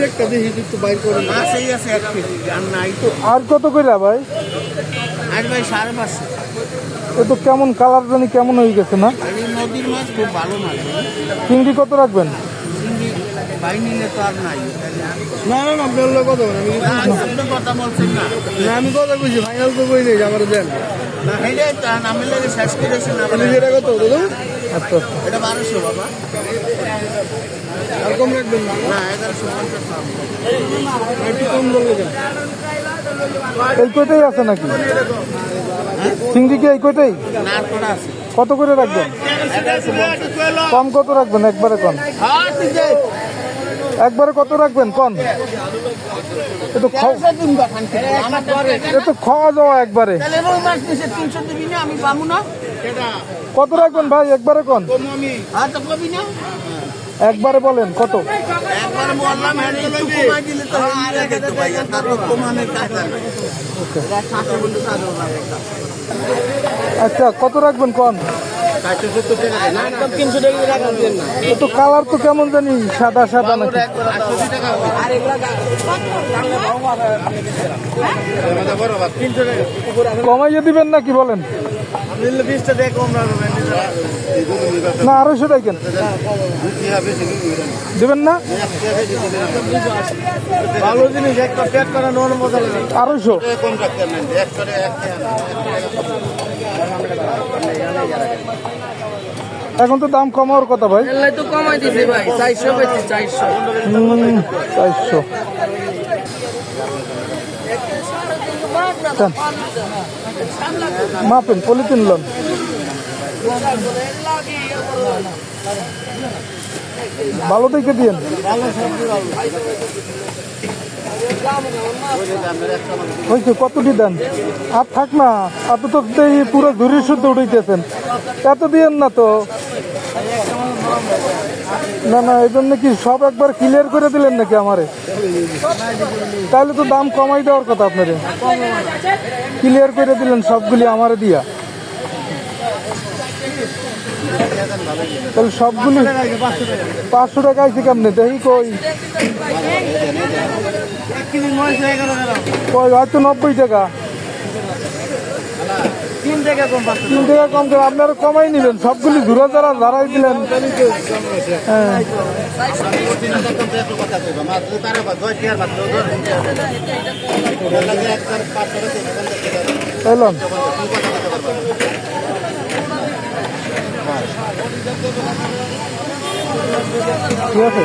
একটা দেখি একটু বাইর করে মাছই আছে 1 কেজি আর নাই তো। আর কত করে ভাই? আর ভাই 550। এ তো কেমন কালার জানি কেমন হয়ে গেছে না? এই নদীর মাছ খুব ভালো মাছ। চিংড়ি কত রাখবেন? চিংড়ি ভাই নিলে তো আর নাই। না না না, আপনার লোক কথা বলেন, আপনি কথা বলছেন না। না আমি কথা বলছি, ফাইনাল তো বই নেই, আমার দেন। না হেলে আমি লাগে শেষ করেছি না। আপনি যেটা কত দাদা? আচ্ছা আচ্ছা। এটা 1200 বাবা। আর কম রাখবেন না? না 1150 দাম। একটু কম বললে কেন? এই কয়টাই আছে নাকি? চিংড়ি কি এই কয়টাই? না আর কটা আছে। কত করে রাখবেন? 1150। কম কত রাখবেন একবারে কন? হ্যাঁ ঠিক আছে। একবারে কত রাখবেন কন? এ তো আমার ঘরে এ তো খাওয়া যাওয়া একবারে। তাহলে রুই মাছ নিচে 300 দিবি না, আমি পাবো না। কত রাখবেন ভাই একবারে কন? আর তো কবি না। একবারে বলেন কত? একবার বললাম একটু কমাই দিলে তো হয়ে যেত ভাই, তার কমানোর কাজটা নাই। এটা 700 বলতে কাজ হবে না। আচ্ছা কত রাখবেন কন? 470 টাকা না, একদম 300 টাকা রাখা দিবেন না। এ তো কালার তো কেমন জানি সাদা সাদা নাকি? 800 টাকা হবে। আর এগুলা বড় বাত 300 টাকা উপরে কমাইয়ে দিবেন নাকি বলেন? নিলে 20 টাকা কম রাখবেন। না 250 টাকা দিবেন না? ভালো জিনিস একটা পেট করা নোর মজা লাগে। 250 কম রাখতে নেন, এক করে এক এখন তো দাম কমার কথা ভাই। এলাই তো কমাই দিছি ভাই, 400 বেশি 400। 400 চান। মাপেন পলিথিন লন। ভালো দেখে দিয়েন। হয়েছে কতটি দেন? আর থাক না, আপনি তো এই পুরো ঝুড়ির শুদ্ধ উঠাইতেছেন, এত দিয়েন না তো। না না, এই জন্য কি সব একবার ক্লিয়ার করে দিলেন নাকি আমারে? তাহলে তো দাম কমাই দেওয়ার কথা আপনারে। ক্লিয়ার করে দিলেন সবগুলি আমারে দিয়া, তাহলে সবগুলি 500 টাকা আইছে কেমনে দেখি কই? কই হয়তো 90 টাকা। 3 টাকা কম পাচ্ছেন। 3 টাকা কম করে আপনারা কমাই নিবেন, সবগুলি ঝুড়া যারা ধারাই দিলেন। হ্যাঁ এলন ঠিক আছে।